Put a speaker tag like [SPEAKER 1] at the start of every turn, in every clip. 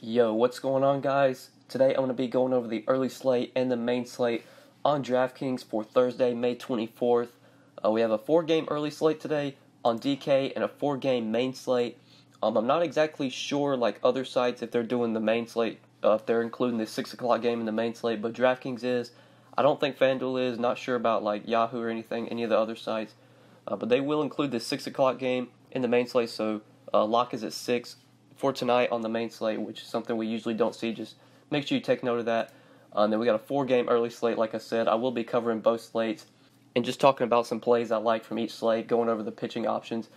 [SPEAKER 1] Yo, what's going on, guys? Today I'm going to be going over the early slate and the main slate on DraftKings for Thursday, May 24th. We have a 4-game early slate today on DK and a 4-game main slate. I'm not exactly sure, like other sites, if they're doing the main slate, if they're including the 6 o'clock game in the main slate, but DraftKings is. I don't think FanDuel is. Not sure about like Yahoo or anything, any of the other sites. But they will include the 6 o'clock game in the main slate, so lock is at 6 for tonight on the main slate, which is something we usually don't see. Just make sure you take note of that. And then we got a 4-game early slate, like I said. I will be covering both slates and just talking about some plays I like from each slate, going over the pitching options,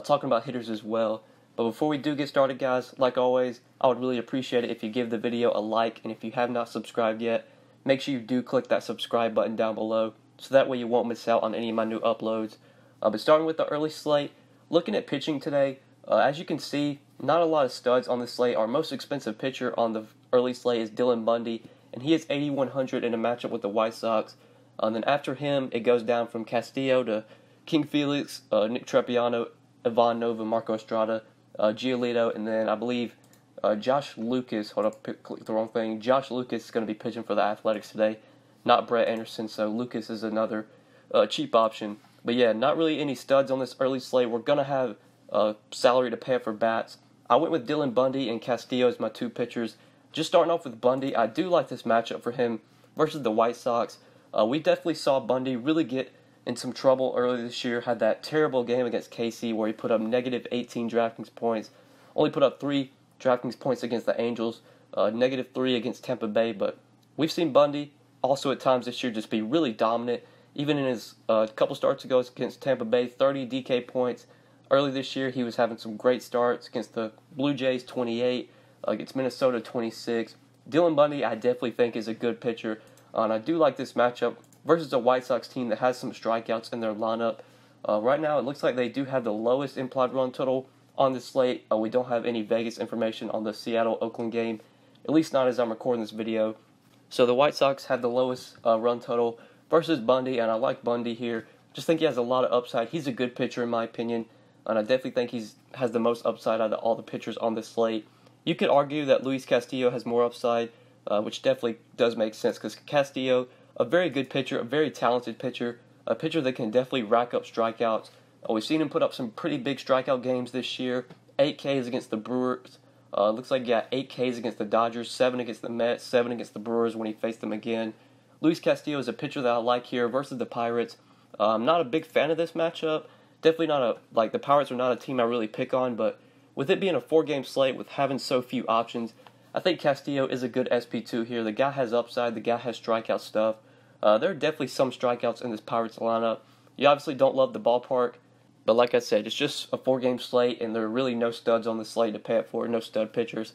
[SPEAKER 1] talking about hitters as well. But before we do get started, guys, like always, I would really appreciate it if you give the video a like, and if you have not subscribed yet, make sure you do click that subscribe button down below, so that way you won't miss out on any of my new uploads. But starting with the early slate, looking at pitching today, as you can see, not a lot of studs on the slate. Our most expensive pitcher on the early slate is Dylan Bundy, and he is 8,100 in a matchup with the White Sox. Then after him, it goes down from Castillo to King Felix, Nick Trepiano, Ivan Nova, Marco Estrada, Giolito, and then I believe Josh Lucas. Hold up, clicked the wrong thing. Josh Lucas is going to be pitching for the Athletics today, not Brett Anderson, so Lucas is another cheap option. But yeah, not really any studs on this early slate. We're going to have salary to pay up for bats. I went with Dylan Bundy and Castillo as my two pitchers. Just starting off with Bundy, I do like this matchup for him versus the White Sox. We definitely saw Bundy really get in some trouble earlier this year. Had that terrible game against KC where he put up negative 18 DraftKings points. Only put up 3 DraftKings points against the Angels. Negative 3 against Tampa Bay. But we've seen Bundy also at times this year just be really dominant. Even in his couple starts ago against Tampa Bay, 30 DK points. Early this year, he was having some great starts against the Blue Jays, 28, against Minnesota, 26. Dylan Bundy, I definitely think, is a good pitcher, and I do like this matchup versus a White Sox team that has some strikeouts in their lineup. Right now, it looks like they do have the lowest implied run total on the slate. We don't have any Vegas information on the Seattle-Oakland game, at least not as I'm recording this video. So the White Sox have the lowest run total versus Bundy, and I like Bundy here. Just think he has a lot of upside. He's a good pitcher, in my opinion. And I definitely think he has the most upside out of all the pitchers on this slate. You could argue that Luis Castillo has more upside, which definitely does make sense because Castillo, a very good pitcher, a very talented pitcher, a pitcher that can definitely rack up strikeouts. We've seen him put up some pretty big strikeout games this year. 8 Ks against the Brewers. Looks like he got 8 Ks against the Dodgers, 7 against the Mets, 7 against the Brewers when he faced them again. Luis Castillo is a pitcher that I like here versus the Pirates. I'm not a big fan of this matchup. Definitely not the Pirates are not a team I really pick on, but with it being a 4-game slate, with having so few options, I think Castillo is a good SP2 here. The guy has upside, the guy has strikeout stuff. There are definitely some strikeouts in this Pirates lineup. You obviously don't love the ballpark, but like I said, it's just a 4-game slate, and there are really no studs on the slate to pay up for, no stud pitchers.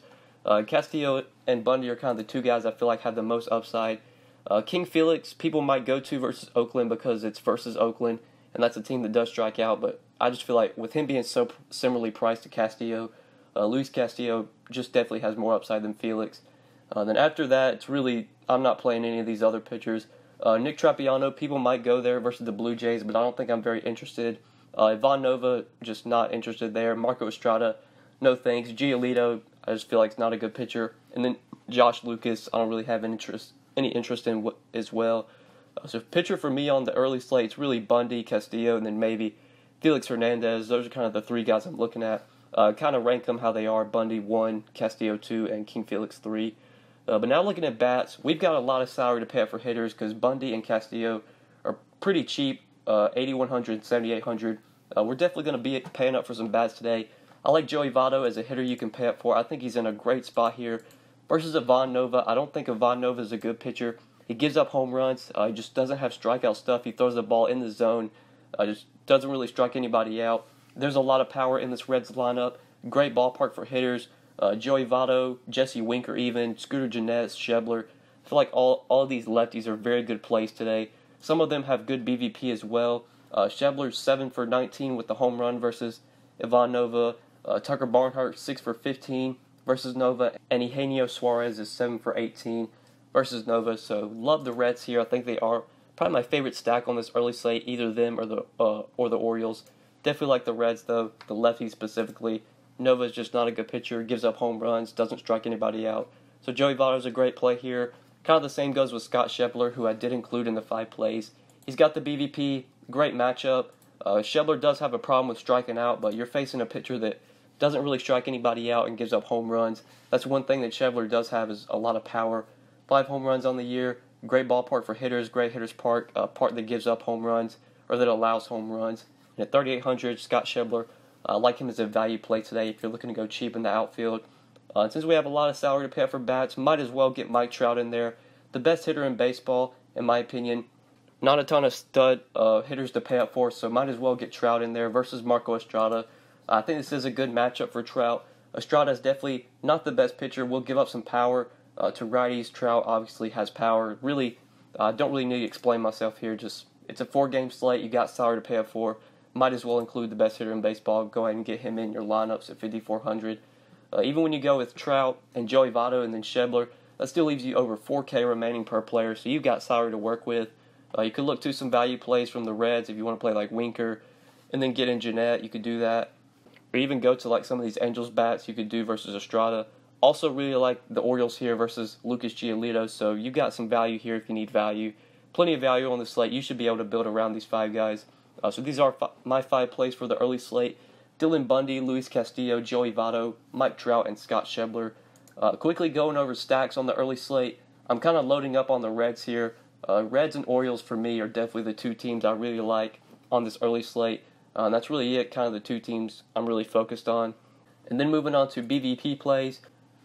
[SPEAKER 1] Castillo and Bundy are kind of the two guys I feel like have the most upside. King Felix, people might go to versus Oakland because it's versus Oakland, and that's a team that does strike out, but I just feel like with him being so similarly priced to Castillo, Luis Castillo just definitely has more upside than Felix. Then after that, it's really, I'm not playing any of these other pitchers. Nick Trepiano, people might go there versus the Blue Jays, but I don't think I'm very interested. Ivan Nova, just not interested there. Marco Estrada, no thanks. Giolito, I just feel like it's not a good pitcher. And then Josh Lucas, I don't really have any interest in as well. So pitcher for me on the early slate, it's really Bundy, Castillo, and then maybe Felix Hernandez. Those are kind of the 3 guys I'm looking at. Kind of rank them how they are. Bundy 1, Castillo 2, and King Felix 3. But now looking at bats, we've got a lot of salary to pay up for hitters because Bundy and Castillo are pretty cheap, 8,100, 7,800. We're definitely going to be paying up for some bats today. I like Joey Votto as a hitter you can pay up for. I think he's in a great spot here. Versus Ivan Nova, I don't think Ivan Nova is a good pitcher. He gives up home runs. He just doesn't have strikeout stuff. He throws the ball in the zone. Just doesn't really strike anybody out. There's a lot of power in this Reds lineup. Great ballpark for hitters. Joey Votto, Jesse Winker even, Scooter Gennett, Schebler. I feel like all of these lefties are very good plays today. Some of them have good BVP as well. Schebler's 7 for 19 with the home run versus Ivan Nova. Tucker Barnhart 6 for 15 versus Nova. And Eugenio Suarez is 7 for 18 versus Nova. So love the Reds here. I think they are probably my favorite stack on this early slate, either them or the Orioles. Definitely like the Reds though, the lefties specifically. Nova is just not a good pitcher, gives up home runs, doesn't strike anybody out. So Joey Votto is a great play here. Kind of the same goes with Scott Schebler, who I did include in the 5 plays. He's got the BVP, great matchup. Schebler does have a problem with striking out, but you're facing a pitcher that doesn't really strike anybody out and gives up home runs. That's one thing that Schebler does have is a lot of power. 5 home runs on the year, great ballpark for hitters, great hitters park, park that gives up home runs or that allows home runs. And at 3,800, Scott Schebler, I like him as a value play today if you're looking to go cheap in the outfield. Since we have a lot of salary to pay for bats, might as well get Mike Trout in there. The best hitter in baseball, in my opinion. Not a ton of stud hitters to pay up for, so might as well get Trout in there versus Marco Estrada. I think this is a good matchup for Trout. Estrada is definitely not the best pitcher. Will give up some power to righties. Trout obviously has power. Really, don't really need to explain myself here. Just it's a 4-game slate. You got salary to pay up for. Might as well include the best hitter in baseball. Go ahead and get him in your lineups at 5,400. Even when you go with Trout and Joey Votto and then Schebler, that still leaves you over 4K remaining per player. So you've got salary to work with. You could look to some value plays from the Reds if you want to play like Winker and then get in Jeanette. You could do that. Or even go to like some of these Angels bats you could do versus Estrada. Also really like the Orioles here versus Lucas Giolito. So you've got some value here if you need value. Plenty of value on the slate. You should be able to build around these 5 guys. So these are my 5 plays for the early slate. Dylan Bundy, Luis Castillo, Joey Votto, Mike Trout, and Scott Schebler. Quickly going over stacks on the early slate. I'm kind of loading up on the Reds here. Reds and Orioles for me are definitely the 2 teams I really like on this early slate. That's really it, kind of the 2 teams I'm really focused on. And then moving on to BVP plays.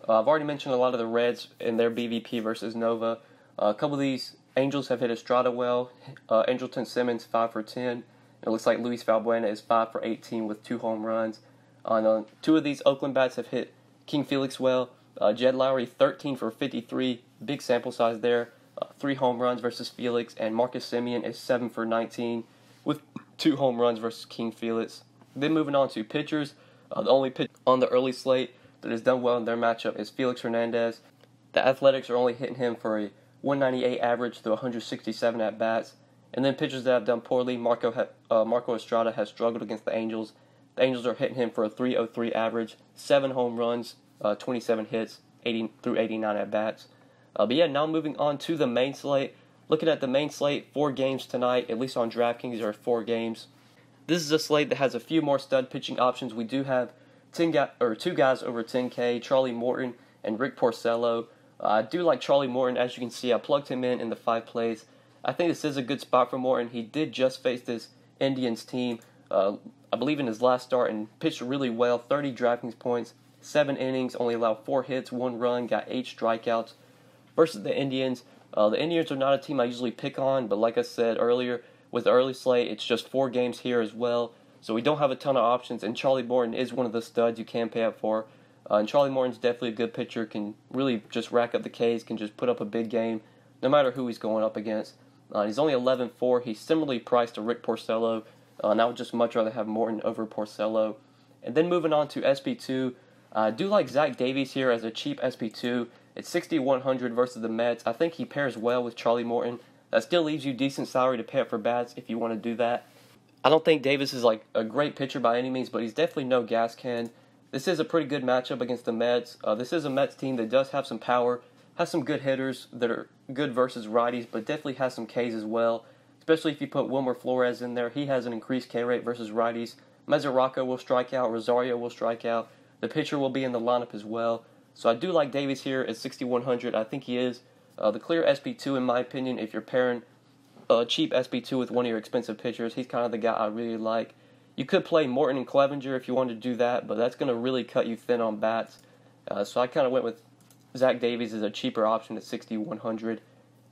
[SPEAKER 1] I've already mentioned a lot of the Reds and their BVP versus Nova. A couple of these Angels have hit Estrada well. Angelton Simmons 5 for 10. It looks like Luis Valbuena is 5 for 18 with 2 home runs. 2 of these Oakland bats have hit King Felix well. Jed Lowry 13 for 53, big sample size there. 3 home runs versus Felix, and Marcus Semien is 7 for 19 with 2 home runs versus King Felix. Then moving on to pitchers, the only pitcher on the early slate that has done well in their matchup is Felix Hernandez. The Athletics are only hitting him for a 198 average through 167 at bats. And then pitchers that have done poorly, Marco Estrada has struggled against the Angels. The Angels are hitting him for a 303 average, 7 home runs, 27 hits, 80 through 89 at bats. But yeah, now moving on to the main slate. Looking at the main slate, 4 games tonight, at least on DraftKings, there are 4 games. This is a slate that has a few more stud pitching options. We do have 2 guys over 10K, Charlie Morton and Rick Porcello. I do like Charlie Morton. As you can see, I plugged him in the 5 plays. I think this is a good spot for Morton. He did just face this Indians team, I believe in his last start, and pitched really well. 30 DraftKings points, 7 innings, only allowed 4 hits, 1 run, got 8 strikeouts. Versus the Indians. The Indians are not a team I usually pick on, but like I said earlier, with the early slate, it's just 4 games here as well. So we don't have a ton of options, and Charlie Morton is one of the studs you can pay up for. And Charlie Morton's definitely a good pitcher, can really just rack up the Ks, can just put up a big game, no matter who he's going up against. He's only 11-4. He's similarly priced to Rick Porcello, and I would just much rather have Morton over Porcello. And then moving on to SP2, I do like Zach Davies here as a cheap SP2. It's 6,100 versus the Mets. I think he pairs well with Charlie Morton. That still leaves you decent salary to pay up for bats if you want to do that. I don't think Davis is like a great pitcher by any means, but he's definitely no gas can. This is a pretty good matchup against the Mets. This is a Mets team that does have some power, has some good hitters that are good versus righties, but definitely has some Ks as well, especially if you put Wilmer Flores in there. He has an increased K rate versus righties. Mesoraco will strike out. Rosario will strike out. The pitcher will be in the lineup as well. So I do like Davies here at 6,100. I think he is the clear SP2 in my opinion. If you're pairing a cheap SP2 with one of your expensive pitchers, he's kind of the guy I really like. You could play Morton and Clevenger if you wanted to do that, but that's going to really cut you thin on bats. So I kind of went with Zach Davies as a cheaper option at 6,100.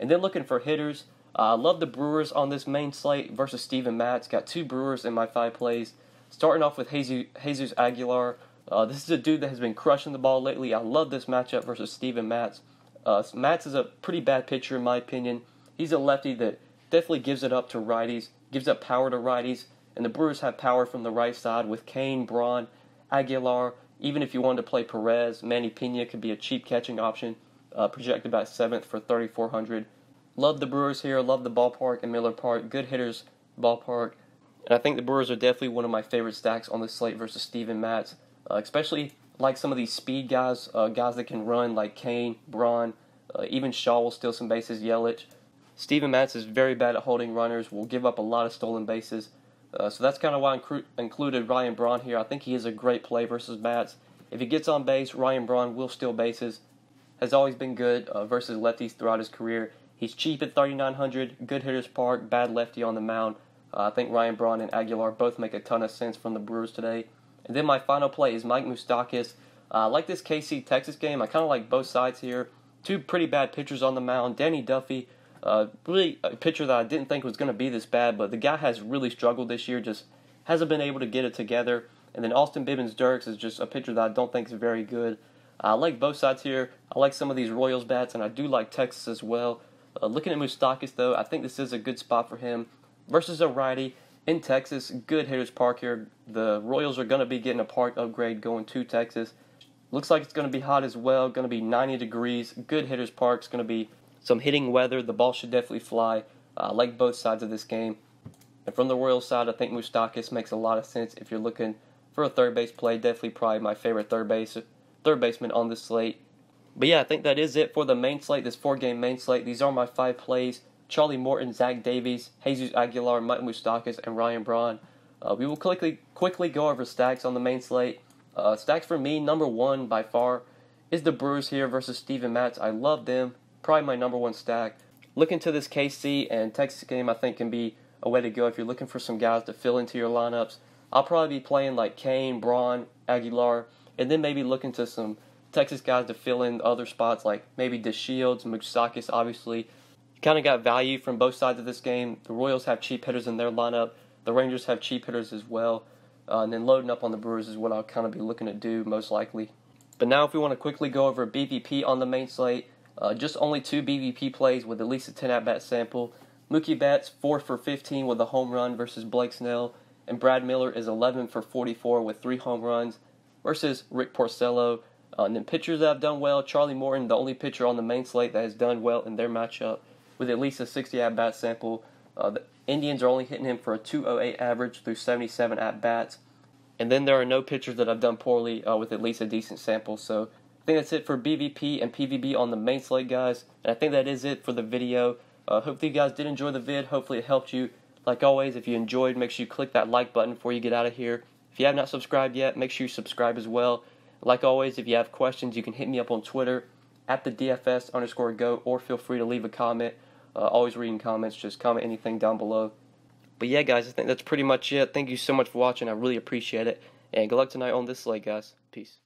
[SPEAKER 1] And then looking for hitters, I love the Brewers on this main slate versus Steven Matz. Got 2 Brewers in my 5 plays. Starting off with Jesus Aguilar. This is a dude that has been crushing the ball lately. I love this matchup versus Steven Matz. Matz is a pretty bad pitcher in my opinion. He's a lefty that definitely gives it up to righties, gives up power to righties, and the Brewers have power from the right side with Kane, Braun, Aguilar. Even if you wanted to play Perez, Manny Pena could be a cheap catching option, projected about 7th for 3,400. Love the Brewers here, love the ballpark and Miller Park, good hitters ballpark. And I think the Brewers are definitely one of my favorite stacks on the slate versus Steven Matz. especially like some of these speed guys, guys that can run like Kane, Braun, even Shaw will steal some bases, Yelich. Steven Matz is very bad at holding runners, will give up a lot of stolen bases. So that's kind of why I included Ryan Braun here. I think he is a great play versus Matz. If he gets on base, Ryan Braun will steal bases. Has always been good versus lefties throughout his career. He's cheap at 3,900, good hitter's park, bad lefty on the mound. I think Ryan Braun and Aguilar both make a ton of sense from the Brewers today. And then my final play is Mike Moustakas. I like this KC-Texas game. I kind of like both sides here. Two pretty bad pitchers on the mound. Danny Duffy, really a pitcher that I didn't think was going to be this bad, but the guy has really struggled this year, just hasn't been able to get it together. And then Austin Bibbins-Dirks is just a pitcher that I don't think is very good. I like both sides here. I like some of these Royals bats, and I do like Texas as well. Looking at Moustakas, though, I think this is a good spot for him. Versus a righty in Texas, good hitter's park here. The Royals are going to be getting a park upgrade going to Texas. Looks like it's going to be hot as well, going to be 90 degrees, good hitter's park. It's going to be some hitting weather. The ball should definitely fly. I like both sides of this game. And from the Royals side, I think Moustakas makes a lot of sense if you're looking for a third base play. Definitely probably my favorite third baseman on this slate. But yeah, I think that is it for the main slate, this 4-game main slate. These are my 5 plays. Charlie Morton, Zach Davies, Jesus Aguilar, Mike Moustakas, and Ryan Braun. We will quickly go over stacks on the main slate. Stacks for me, number 1 by far is the Brewers here versus Steven Matz. I love them. Probably my number 1 stack. Looking to this KC and Texas game, I think can be a way to go if you're looking for some guys to fill into your lineups. I'll probably be playing like Kane, Braun, Aguilar, and then maybe looking to some Texas guys to fill in other spots like maybe DeShields, Moustakas, obviously. You kind of got value from both sides of this game. The Royals have cheap hitters in their lineup. The Rangers have cheap hitters as well. And then loading up on the Brewers is what I'll kind of be looking to do most likely. But now if we want to quickly go over BVP on the main slate, just only 2 BVP plays with at least a 10 at-bat sample. Mookie Betts 4 for 15 with a home run versus Blake Snell. And Brad Miller is 11 for 44 with 3 home runs versus Rick Porcello. And then pitchers that have done well, Charlie Morton, the only pitcher on the main slate that has done well in their matchup with at least a 60 at-bat sample. The Indians are only hitting him for a 208 average through 77 at-bats. And then there are no pitchers that have done poorly with at least a decent sample. So I think that's it for BVP and PVB on the main slate, guys. And I think that is it for the video. Hopefully you guys did enjoy the vid. Hopefully it helped you. Like always, if you enjoyed, make sure you click that like button before you get out of here. If you have not subscribed yet, make sure you subscribe as well. Like always, if you have questions, you can hit me up on Twitter at the DFS_GO, or feel free to leave a comment. Always reading comments, just comment anything down below. But yeah, guys, I think that's pretty much it. Thank you so much for watching. I really appreciate it. And good luck tonight on this slate, guys. Peace.